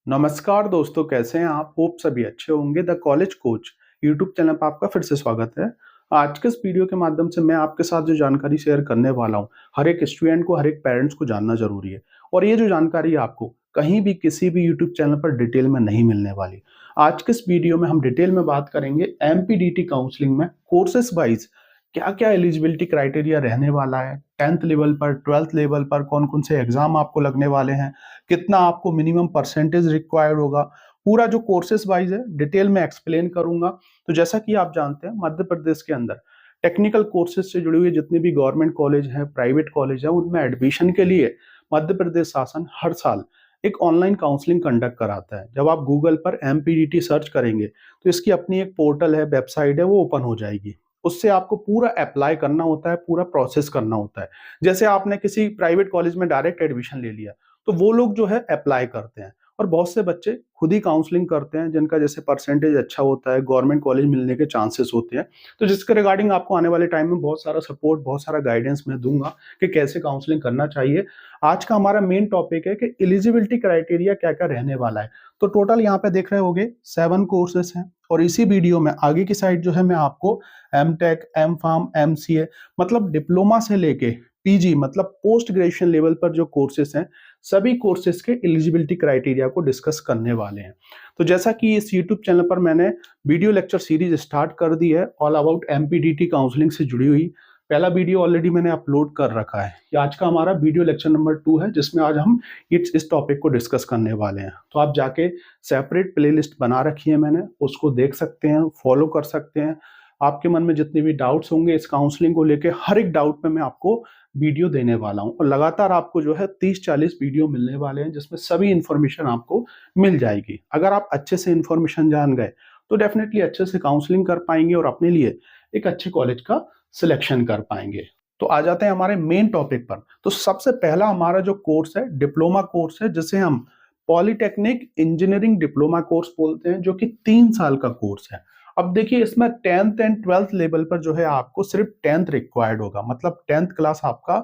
नमस्कार दोस्तों, कैसे हैं आप? होप सभी अच्छे होंगे। The college coach YouTube channel पर आपका फिर से स्वागत है। आज के इस वीडियो के माध्यम से मैं आपके साथ जो जानकारी शेयर करने वाला हूं, हर एक स्टूडेंट को, हर एक पेरेंट्स को जानना जरूरी है। और ये जो जानकारी है आपको कहीं भी किसी भी यूट्यूब चैनल पर डिटेल में नहीं मिलने वाली। आज के इस वीडियो में हम डिटेल में बात करेंगे एमपीडीटी काउंसलिंग में कोर्सेस वाइज क्या क्या एलिजिबिलिटी क्राइटेरिया रहने वाला है, 10th लेवल पर, 12th लेवल पर कौन कौन से एग्जाम आपको लगने वाले हैं, कितना आपको मिनिमम परसेंटेज रिक्वायर्ड होगा। पूरा जो कोर्सेज वाइज है डिटेल में एक्सप्लेन करूंगा। तो जैसा कि आप जानते हैं, मध्य प्रदेश के अंदर टेक्निकल कोर्सेज से जुड़ी हुई जितने भी गवर्नमेंट कॉलेज हैं, प्राइवेट कॉलेज हैं, उनमें एडमिशन के लिए मध्य प्रदेश शासन हर साल एक ऑनलाइन काउंसलिंग कंडक्ट कराता है। जब आप गूगल पर एमपीडीटी सर्च करेंगे तो इसकी अपनी एक पोर्टल है, वेबसाइट है, वो ओपन हो जाएगी। उससे आपको पूरा अप्लाई करना होता है, पूरा प्रोसेस करना होता है। जैसे आपने किसी प्राइवेट कॉलेज में डायरेक्ट एडमिशन ले लिया तो वो लोग जो है अप्लाई करते हैं, और बहुत से बच्चे खुद ही काउंसलिंग करते हैं जिनका जैसे परसेंटेज अच्छा होता है, गवर्नमेंट कॉलेज मिलने के चांसेस होते हैं। तो जिसके रिगार्डिंग आपको आने वाले टाइम में बहुत सारा सपोर्ट, बहुत सारा गाइडेंस मैं दूंगा कि कैसे काउंसलिंग करना चाहिए। आज का हमारा मेन टॉपिक है कि एलिजिबिलिटी क्राइटेरिया क्या क्या रहने वाला है। तो टोटल यहाँ पे देख रहे होगे 7 कोर्सेस हैं, और इसी वीडियो में आगे की साइड जो है मैं आपको M Tech, M Pharm, MCA मतलब डिप्लोमा से लेके पीजी मतलब पोस्ट ग्रेजुएशन लेवल पर जो कोर्सेस हैं, सभी कोर्सेज के एलिजिबिलिटी क्राइटेरिया को डिस्कस करने वाले हैं। तो जैसा कि इस यूट्यूब चैनल पर मैंने वीडियो लेक्चर सीरीज स्टार्ट कर दी है ऑल अबाउट एमपीडीटी काउंसलिंग से जुड़ी हुई। पहला वीडियो ऑलरेडी मैंने अपलोड कर रखा है। ये आज का हमारा वीडियो लेक्चर नंबर 2 है, जिसमें आज हम इस टॉपिक को डिस्कस करने वाले हैं। तो आप जाके सेपरेट प्लेलिस्ट बना रखी है मैंने, उसको देख सकते हैं, फॉलो कर सकते हैं। आपके मन में जितने भी डाउट्स होंगे इस काउंसलिंग को लेके, हर एक डाउट पे मैं आपको वीडियो देने वाला हूं। और लगातार आपको जो है 30-40 वीडियो मिलने वाले हैं, जिसमें सभी इंफॉर्मेशन आपको मिल जाएगी। अगर आप अच्छे से इंफॉर्मेशन जान गए तो डेफिनेटली अच्छे से काउंसलिंग कर पाएंगे और अपने लिए एक अच्छे कॉलेज का सिलेक्शन कर पाएंगे। तो आ जाते हैं हमारे मेन टॉपिक पर। तो सबसे पहला हमारा जो कोर्स है डिप्लोमा कोर्स है, जिसे हम पॉलिटेक्निक इंजीनियरिंग डिप्लोमा कोर्स बोलते हैं, जो कि 3 साल का कोर्स है। अब देखिए, इसमें 10th एंड 12th लेवल पर जो है आपको सिर्फ 10th रिक्वायर्ड होगा, मतलब 10th क्लास आपका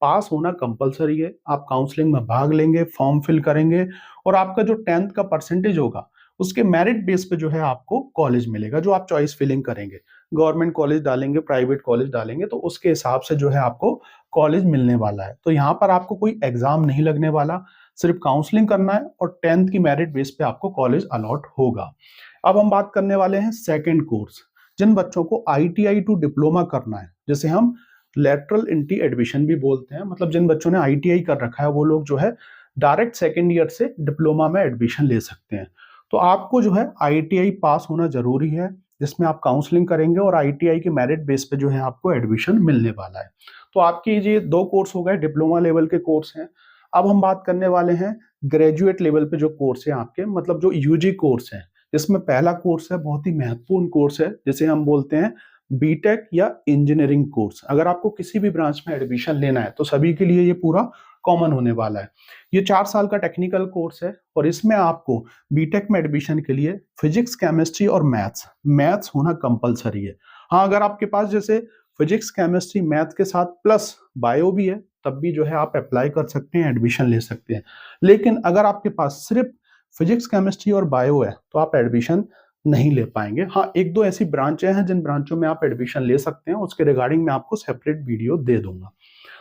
पास होना कंपलसरी है। आप काउंसलिंग में भाग लेंगे, फॉर्म फिल करेंगे, और आपका जो 10th का परसेंटेज होगा उसके मेरिट बेस पे जो है आपको कॉलेज मिलेगा, जो आप चॉइस फिलिंग करेंगे। गवर्नमेंट कॉलेज डालेंगे, प्राइवेट कॉलेज डालेंगे, तो उसके हिसाब से जो है आपको कॉलेज मिलने वाला है। तो यहाँ पर आपको कोई एग्जाम नहीं लगने वाला, सिर्फ काउंसलिंग करना है और 10th की मेरिट बेस पे आपको कॉलेज अलॉट होगा। अब हम बात करने वाले हैं सेकंड कोर्स। जिन बच्चों को आईटीआई टू डिप्लोमा करना है, जिसे हम लेटरल एंट्री एडमिशन भी बोलते हैं, मतलब जिन बच्चों ने आईटीआई कर रखा है वो लोग जो है डायरेक्ट सेकंड ईयर से डिप्लोमा में एडमिशन ले सकते हैं। तो आपको जो है आईटीआई पास होना जरूरी है, जिसमें आप काउंसलिंग करेंगे और आईटीआई के मेरिट बेस पे जो है आपको एडमिशन मिलने वाला है। तो आपके ये 2 कोर्स हो गए, डिप्लोमा लेवल के कोर्स हैं। अब हम बात करने वाले हैं ग्रेजुएट लेवल पे जो कोर्स है आपके, मतलब जो यूजी कोर्स है। इसमें पहला कोर्स है, बहुत ही महत्वपूर्ण कोर्स है, जिसे हम बोलते हैं बीटेक या इंजीनियरिंग कोर्स। अगर आपको किसी भी ब्रांच में एडमिशन लेना है तो सभी के लिए ये पूरा कॉमन होने वाला है। ये 4 साल का टेक्निकल कोर्स है, और इसमें आपको बीटेक में एडमिशन के लिए फिजिक्स, केमिस्ट्री और मैथ्स होना कंपलसरी है। हाँ, अगर आपके पास जैसे फिजिक्स, केमिस्ट्री, मैथ के साथ प्लस बायो भी है, तब भी जो है आप अप्लाई कर सकते हैं, एडमिशन ले सकते हैं। लेकिन अगर आपके पास सिर्फ फिजिक्स, केमिस्ट्री और बायो है तो आप एडमिशन नहीं ले पाएंगे। हाँ, 1-2 ऐसी ब्रांचें हैं जिन ब्रांचों में आप एडमिशन ले सकते हैं, उसके रिगार्डिंग मैं आपको सेपरेट वीडियो दे दूंगा।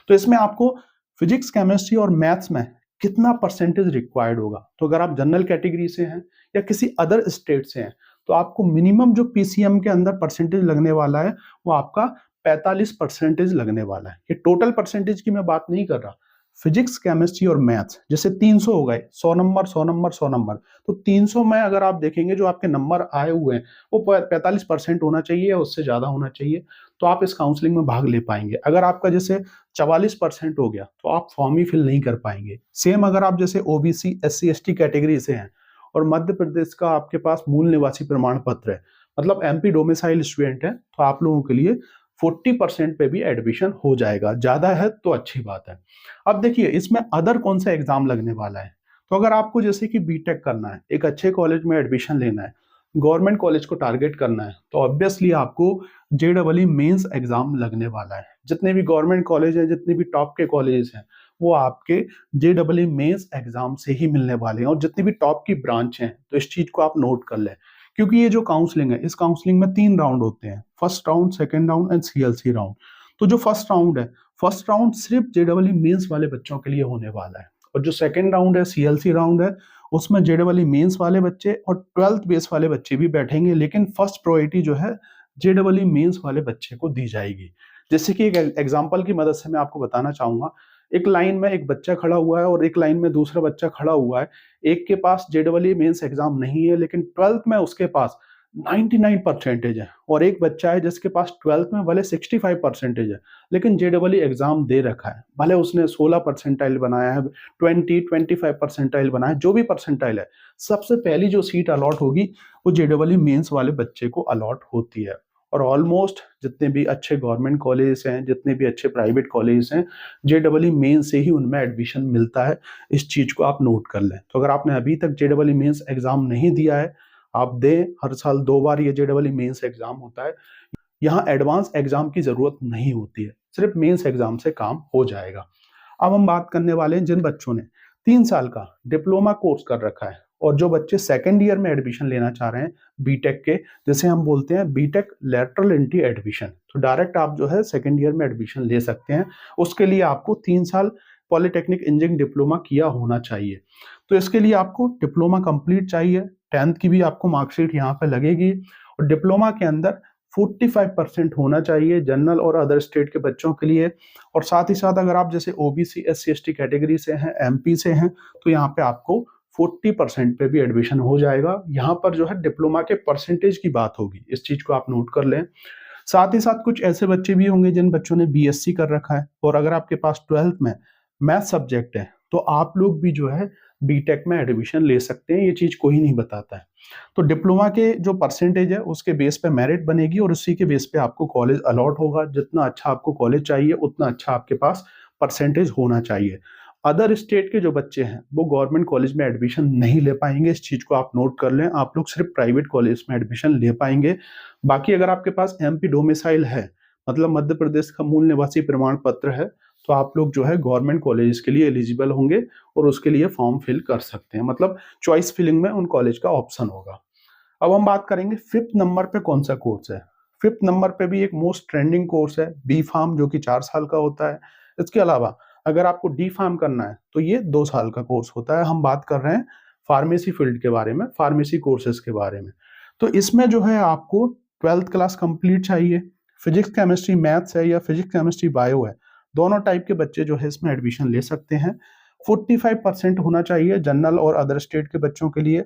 तो इसमें आपको फिजिक्स, केमिस्ट्री और मैथ्स में कितना परसेंटेज रिक्वायर्ड होगा। तो अगर आप जनरल कैटेगरी से हैं या किसी अदर स्टेट से हैं तो आपको मिनिमम जो पीसीएम के अंदर परसेंटेज लगने वाला है वो आपका 45 परसेंटेज लगने वाला है। ये टोटल परसेंटेज की मैं बात नहीं कर रहा। फिजिक्स, केमिस्ट्री और मैथ्स जैसे 300 हो गए, 100 नंबर 100 नंबर 100 नंबर, तो 300 में अगर आप देखेंगे जो आपके नंबर आए हुए हैं वो 45% होना चाहिए या उससे ज्यादा होना चाहिए, तो आप इस काउंसलिंग में भाग ले पाएंगे। अगर आपका जैसे 44% हो गया तो आप फॉर्म ही फिल नहीं कर पाएंगे। सेम अगर आप जैसे ओबीसी, एससी, एसटी कैटेगरी से हैं और मध्य प्रदेश का आपके पास मूल निवासी प्रमाण पत्र है, मतलब एमपी डोमिसाइल स्टूडेंट है, तो आप लोगों के लिए 40% पे भी एडमिशन हो जाएगा। ज्यादा है तो अच्छी बात है। अब देखिए, इसमें अदर कौन सा एग्जाम लगने वाला है। तो अगर आपको जैसे कि बीटेक करना है, एक अच्छे कॉलेज में एडमिशन लेना है, गवर्नमेंट कॉलेज को टारगेट करना है, तो ऑब्वियसली आपको जेईई मेंस एग्जाम लगने वाला है। जितने भी गवर्नमेंट कॉलेज हैं, जितने भी टॉप के कॉलेजेस हैं, वो आपके JEE मेंस एग्जाम से ही मिलने वाले हैं, और जितनी भी टॉप की ब्रांच हैं तो इस चीज को आप नोट कर लें। क्योंकि ये जो काउंसलिंग है, इस काउंसलिंग में 3 राउंड होते हैं, first round, second round and CLC round. तो जो फर्स्ट राउंड है, फर्स्ट राउंड सिर्फ JEE मेंस वाले बच्चों के लिए होने वाला है, और जो सेकंड राउंड है, CLC राउंड है, उसमें JEE मेंस वाले बच्चे और 12th बेस वाले बच्चे भी बैठेंगे, लेकिन फर्स्ट प्रायोरिटी जो है JEE मेंस वाले बच्चे को दी जाएगी। जैसे कि एक एग्जांपल की मदद से मैं आपको बताना चाहूंगा, एक लाइन में एक बच्चा खड़ा हुआ है और एक लाइन में दूसरा बच्चा खड़ा हुआ है। एक के पास JEE मेंस एग्जाम नहीं है, लेकिन 12th में उसके पास 99 परसेंटेज है, और एक बच्चा है जिसके पास 12th में भले 65 परसेंटेज है, लेकिन JEE एग्जाम दे रखा है, भले उसने 16 परसेंटाइल बनाया है, 25 परसेंटाइल बनाया है, जो भी परसेंटाइल है, सबसे पहली जो सीट अलॉट होगी वो JEE मेंस वाले बच्चे को अलॉट होती है। और ऑलमोस्ट जितने भी अच्छे गवर्नमेंट कॉलेज हैं, जितने भी अच्छे प्राइवेट कॉलेज हैं, JEE मेन से ही उनमें एडमिशन मिलता है। इस चीज को आप नोट कर लें। तो अगर आपने अभी तक JEE मेंस एग्जाम नहीं दिया है, आप दें। हर साल 2 बार ये JEE मेंस एग्जाम होता है। यहाँ एडवांस एग्जाम की जरूरत नहीं होती है, सिर्फ मेंस एग्जाम से काम हो जाएगा। अब हम बात करने वाले हैं जिन बच्चों ने 3 साल का डिप्लोमा कोर्स कर रखा है, और जो बच्चे सेकेंड ईयर में एडमिशन लेना चाह रहे हैं बीटेक के, जैसे हम बोलते हैं बीटेक लैटरल एंट्री एडमिशन, तो डायरेक्ट आप जो है सेकेंड ईयर में एडमिशन ले सकते हैं। उसके लिए आपको 3 साल पॉलिटेक्निक इंजीनियरिंग डिप्लोमा किया होना चाहिए। तो इसके लिए आपको डिप्लोमा कंप्लीट चाहिए, 10th की भी आपको मार्कशीट यहाँ पे लगेगी, और डिप्लोमा के अंदर 45% होना चाहिए जनरल और अदर स्टेट के बच्चों के लिए। और साथ ही साथ अगर आप जैसे OBC SC ST कैटेगरी से हैं, MP से हैं, तो यहाँ पे आपको 40% पे भी एडमिशन हो जाएगा। यहाँ पर जो है डिप्लोमा के परसेंटेज की बात होगी, इस चीज को आप नोट कर लें। साथ ही साथ कुछ ऐसे बच्चे भी होंगे जिन बच्चों ने BSc कर रखा है, और अगर आपके पास 12th में मैथ सब्जेक्ट है, तो आप लोग भी जो है बीटेक में एडमिशन ले सकते हैं। ये चीज कोई नहीं बताता है। तो डिप्लोमा के जो परसेंटेज है उसके बेस पे मेरिट बनेगी, और उसी के बेस पे आपको कॉलेज अलॉट होगा। जितना अच्छा आपको कॉलेज चाहिए, उतना अच्छा आपके पास परसेंटेज होना चाहिए। अदर स्टेट के जो बच्चे हैं वो गवर्नमेंट कॉलेज में एडमिशन नहीं ले पाएंगे, इस चीज को आप नोट कर लें। आप लोग सिर्फ प्राइवेट कॉलेज में एडमिशन ले पाएंगे। बाकी अगर आपके पास MP डोमिसाइल है, मतलब मध्य प्रदेश का मूल निवासी प्रमाण पत्र है, तो आप लोग जो है गवर्नमेंट कॉलेज के लिए एलिजिबल होंगे, और उसके लिए फॉर्म फिल कर सकते हैं। मतलब चॉइस फिलिंग में उन कॉलेज का ऑप्शन होगा। अब हम बात करेंगे 5th नंबर पे कौन सा कोर्स है। 5th नंबर पे भी एक मोस्ट ट्रेंडिंग कोर्स है B फार्म, जो कि 4 साल का होता है। इसके अलावा अगर आपको D फार्म करना है तो ये 2 साल का कोर्स होता है। हम बात कर रहे हैं फार्मेसी फील्ड के बारे में, फार्मेसी कोर्सेज के बारे में। तो इसमें जो है आपको 12th क्लास कंप्लीट चाहिए, फिजिक्स केमिस्ट्री मैथ्स है या फिजिक्स केमिस्ट्री बायो है, दोनों टाइप के बच्चे जो है इसमें एडमिशन ले सकते हैं। 45% होना चाहिए जनरल और अदर स्टेट के बच्चों के लिए,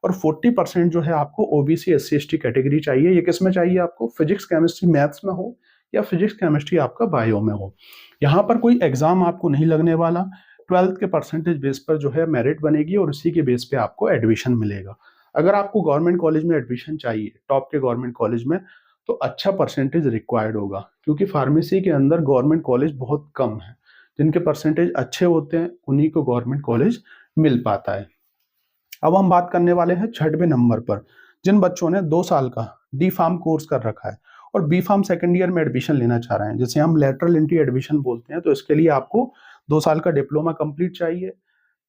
और 40% जो है आपको OBC SC ST कैटेगरी चाहिए। ये किस में चाहिए आपको? फिजिक्स केमिस्ट्री मैथ्स में हो या फिजिक्स केमिस्ट्री आपका बायो में हो। यहाँ पर कोई एग्जाम आपको नहीं लगने वाला। 12th के परसेंटेज बेस पर जो है मेरिट बनेगी, और उसी के बेस पे आपको एडमिशन मिलेगा। अगर आपको गवर्नमेंट कॉलेज में एडमिशन चाहिए, टॉप के गवर्नमेंट कॉलेज में, तो अच्छा परसेंटेज रिक्वायर्ड होगा, क्योंकि फार्मेसी के अंदर गवर्नमेंट कॉलेज बहुत कम है। जिनके परसेंटेज अच्छे होते हैं उन्हीं को गवर्नमेंट कॉलेज मिल पाता है। अब हम बात करने वाले हैं 6वें नंबर पर, जिन बच्चों ने 2 साल का D फार्म कोर्स कर रखा है और B फार्म सेकेंड ईयर में एडमिशन लेना चाह रहे हैं, जैसे हम लेटरल एंट्री एडमिशन बोलते हैं। तो इसके लिए आपको 2 साल का डिप्लोमा कंप्लीट चाहिए,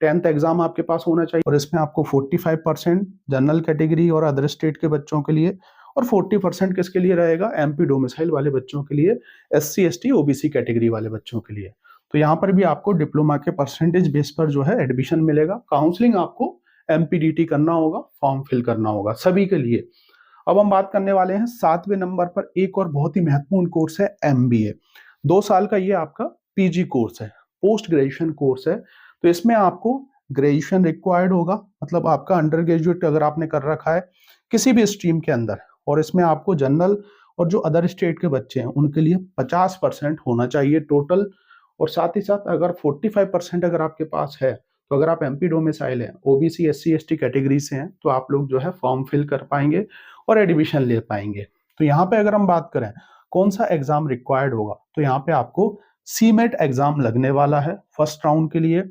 10th एग्जाम आपके पास होना चाहिए, और इसमें आपको 45% जनरल कैटेगरी और अदर स्टेट के बच्चों के लिए, और 40% किसके लिए रहेगा? MP डोमिसाइल वाले बच्चों के लिए, SC ST OBC कैटेगरी वाले बच्चों के लिए। तो यहाँ पर भी आपको डिप्लोमा के परसेंटेज बेस पर जो है एडमिशन मिलेगा। काउंसलिंग आपको MPDT करना होगा, फॉर्म फिल करना होगा सभी के लिए। अब हम बात करने वाले हैं 7वें नंबर पर एक और बहुत ही महत्वपूर्ण कोर्स है MBA। 2 साल का ये आपका PG कोर्स है, पोस्ट ग्रेजुएशन कोर्स है। तो इसमें आपको ग्रेजुएशन रिक्वायर्ड होगा, मतलब आपका अंडर ग्रेजुएट अगर आपने कर रखा है किसी भी स्ट्रीम के अंदर, और इसमें आपको जनरल और जो अदर स्टेट के बच्चे हैं उनके लिए 50% होना चाहिए टोटल। और साथ ही साथ अगर 45% अगर आपके पास है, तो अगर आप MP डोमिसाइल है, OBC SC ST कैटेगरी से हैं, तो आप लोग जो है फॉर्म फिल कर पाएंगे और एडमिशन ले पाएंगे। तो यहाँ पे अगर हम बात करें कौन सा एग्जाम रिक्वायर्ड होगा, तो यहाँ पे आपको CMAT एग्जाम लगने वाला है फर्स्ट राउंड के लिए,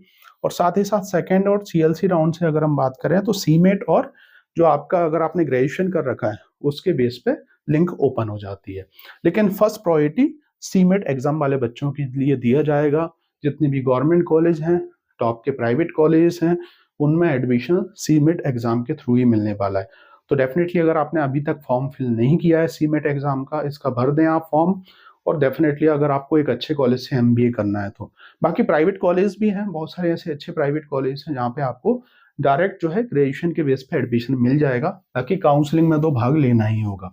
और साथ ही साथ सेकेंड और CLC राउंड से अगर हम बात करें तो CMAT और जो आपका अगर आपने ग्रेजुएशन कर रखा है उसके बेस पे लिंक ओपन हो जाती है। लेकिन फर्स्ट प्रायोरिटी CMAT एग्जाम वाले बच्चों के लिए दिया जाएगा। जितने भी गवर्नमेंट कॉलेज हैं, टॉप के प्राइवेट कॉलेज हैं, उनमें एडमिशन सीमेट एग्जाम के थ्रू ही मिलने वाला है। तो डेफिनेटली अगर आपने अभी तक फॉर्म फिल नहीं किया है सीमेट एग्जाम का, इसका भर दें आप फॉर्म। और डेफिनेटली अगर आपको एक अच्छे कॉलेज से एमबीए करना है तो बाकी प्राइवेट कॉलेज भी हैं, बहुत सारे ऐसे अच्छे प्राइवेट कॉलेज हैं जहाँ पे आपको डायरेक्ट जो है ग्रेजुएशन के बेस पे एडमिशन मिल जाएगा, ताकि काउंसलिंग में तो भाग लेना ही होगा।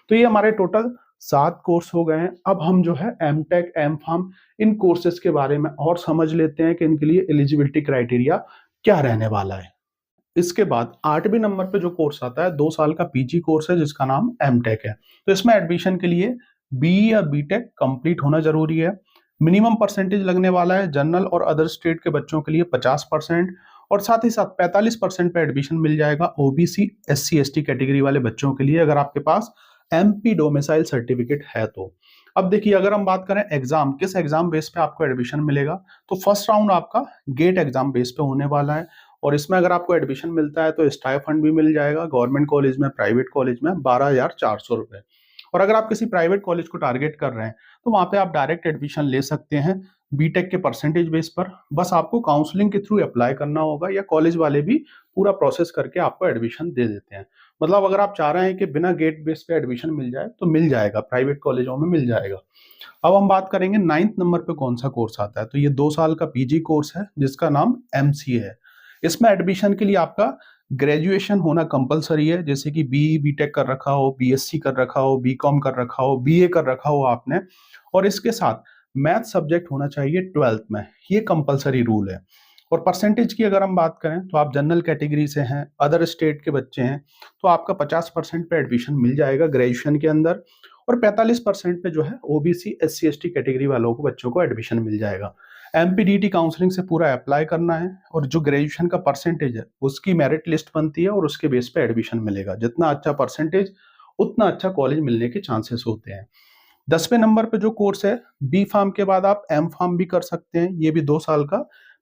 तो ये हमारे टोटल 7 कोर्स हो गए हैं। अब हम जो है एम टेक, एम फार्म, इन कोर्सेज के बारे में और समझ लेते हैं कि इनके लिए एलिजिबिलिटी क्राइटेरिया क्या रहने वाला है। इसके बाद 8वें नंबर पे जो कोर्स आता है 2 साल का पीजी कोर्स है जिसका नाम एम टेक है। तो इसमें एडमिशन के लिए बीई या बीटेक कंप्लीट होना जरूरी है। मिनिमम परसेंटेज लगने वाला है जनरल और अदर स्टेट के बच्चों के लिए 50%, और साथ ही साथ 45% पे एडमिशन मिल जाएगा ओबीसी, एससी, एसटी कैटेगरी वाले बच्चों के लिए, अगर आपके पास एमपी डोमिसाइल सर्टिफिकेट है तो। अब देखिए, अगर हम बात करें एग्जाम, किस एग्जाम बेस पे आपको एडमिशन मिलेगा, तो फर्स्ट राउंड आपका गेट एग्जाम बेस पे होने वाला है। और इसमें अगर आपको एडमिशन मिलता है तो स्टाइपेंड भी मिल जाएगा, गवर्नमेंट कॉलेज में, प्राइवेट कॉलेज में 12,400 रुपए। और अगर आप किसी प्राइवेट कॉलेज को टारगेट कर रहे हैं तो वहां पे आप डायरेक्ट एडमिशन ले सकते हैं बीटेक के परसेंटेज बेस पर। बस आपको काउंसलिंग के थ्रू अप्लाई करना होगा, या कॉलेज वाले भी पूरा प्रोसेस करके आपको एडमिशन दे देते हैं। मतलब अगर आप चाह रहे हैं कि बिना गेट बेस पे एडमिशन मिल जाए तो मिल जाएगा, प्राइवेट कॉलेजों में मिल जाएगा। अब हम बात करेंगे 9th नंबर पे कौन सा कोर्स आता है। तो ये 2 साल का पीजी कोर्स है जिसका नाम एमसीए है। इसमें एडमिशन के लिए आपका ग्रेजुएशन होना कंपलसरी है, जैसे कि बीई बीटेक कर रखा हो, बीएससी कर रखा हो, बीकॉम कर रखा हो, बीए कर रखा हो आपने, और इसके साथ मैथ सब्जेक्ट होना चाहिए 12th में, ये कंपलसरी रूल है। और परसेंटेज की अगर हम बात करें तो आप जनरल कैटेगरी से हैं, अदर स्टेट के बच्चे हैं, तो आपका 50% पे एडमिशन मिल जाएगा ग्रेजुएशन के अंदर, और 45% पे जो है ओबीसी, एससी, एसटी कैटेगरी वालों को बच्चों को एडमिशन मिल जाएगा। एमपीडीटी काउंसलिंग से पूरा अप्लाई करना है, और जो ग्रेजुएशन का परसेंटेज है उसकी मेरिट लिस्ट बनती है और उसके बेस पे एडमिशन मिलेगा। जितना अच्छा परसेंटेज उतना अच्छा कॉलेज मिलने के चांसेस होते हैं। 10वें नंबर पे जो कोर्स है, बी फार्म के बाद आप एम फार्म भी कर सकते हैं, ये भी 2 साल का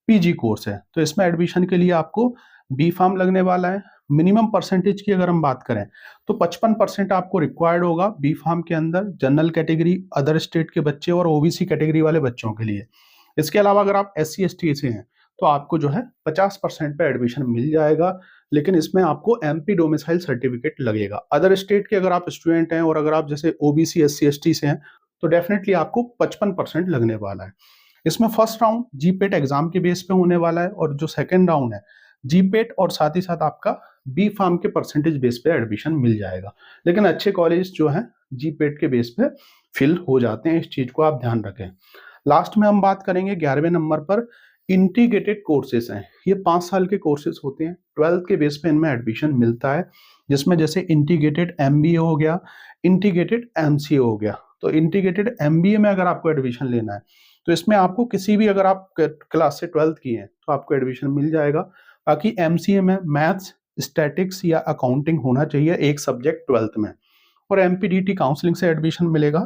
पीजी कोर्स है। तो इसमें एडमिशन के लिए आपको बी फार्म लगने वाला है। मिनिमम परसेंटेज की अगर हम बात करें तो 55% आपको रिक्वायर्ड होगा बी फार्म के अंदर, जनरल कैटेगरी, अदर स्टेट के बच्चे और ओबीसी कैटेगरी वाले बच्चों के लिए। इसके अलावा अगर आप एससी एसटी से हैं तो आपको जो है 50% पे एडमिशन मिल जाएगा, लेकिन इसमें आपको एमपी डोमिसाइल सर्टिफिकेट लगेगा। अदर स्टेट के अगर आप स्टूडेंट हैं और अगर आप जैसे ओबीसी, एससी, एसटी से हैं तो डेफिनेटली आपको 55% लगने वाला है। इसमें फर्स्ट राउंड जीपेट एग्जाम के बेस पे होने वाला है, और जो सेकंड राउंड है जीपेट और साथ ही साथ आपका बी फार्म के परसेंटेज बेस पे एडमिशन मिल जाएगा। लेकिन अच्छे कॉलेज जो है जीपेट के बेस पे फिल हो जाते हैं, इस चीज को आप ध्यान रखें। लास्ट में हम बात करेंगे 11वें नंबर पर, इंटीग्रेटेड कोर्सेज हैं। ये 5 साल के कोर्सेज होते हैं, 12th के बेस पे इनमें एडमिशन मिलता है, जिसमें जैसे इंटीग्रेटेड एमबीए हो गया, इंटीग्रेटेड एमसीए हो गया। तो इंटीग्रेटेड एमबीए में अगर आपको एडमिशन लेना है तो इसमें आपको किसी भी, अगर आप क्लास से 12th की हैं तो आपको एडमिशन मिल जाएगा। बाकी एमसीए में मैथ्स, स्टैटिक्स या अकाउंटिंग होना चाहिए एक सब्जेक्ट 12th में, और एमपीडीटी काउंसलिंग से एडमिशन मिलेगा।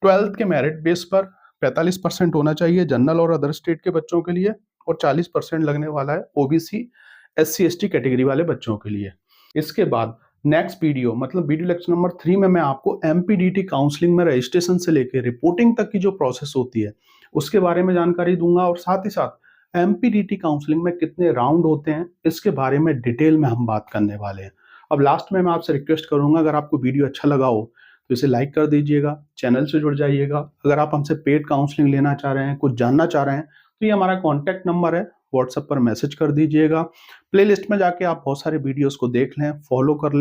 12th के मेरिट बेस पर 45% होना चाहिए जनरल और अदर स्टेट के बच्चों के लिए, और 40% लगने वाला है ओबीसी, एससी, एसटी कैटेगरी वाले बच्चों के लिए। इसके बाद नेक्स्ट वीडियो, मतलब वीडियो लेक्चर नंबर 3 में मैं आपको एमपीडीटी काउंसलिंग में रजिस्ट्रेशन से लेकर रिपोर्टिंग तक की जो प्रोसेस होती है उसके बारे में जानकारी दूंगा, और साथ ही साथ एमपीडीटी काउंसलिंग में कितने राउंड होते हैं इसके बारे में डिटेल में हम बात करने वाले हैं। अब लास्ट में मैं आपसे रिक्वेस्ट करूंगा, अगर आपको वीडियो अच्छा लगा हो तो इसे लाइक कर दीजिएगा, चैनल से जुड़ जाइएगा। अगर आप हमसे पेड काउंसलिंग लेना चाह रहे हैं, कुछ जानना चाह रहे हैं, तो ये हमारा कॉन्टैक्ट नंबर है, व्हाट्सएप पर मैसेज कर दीजिएगा। प्लेलिस्ट में जाके आप बहुत सारे वीडियोस को देख लें, फॉलो कर लें।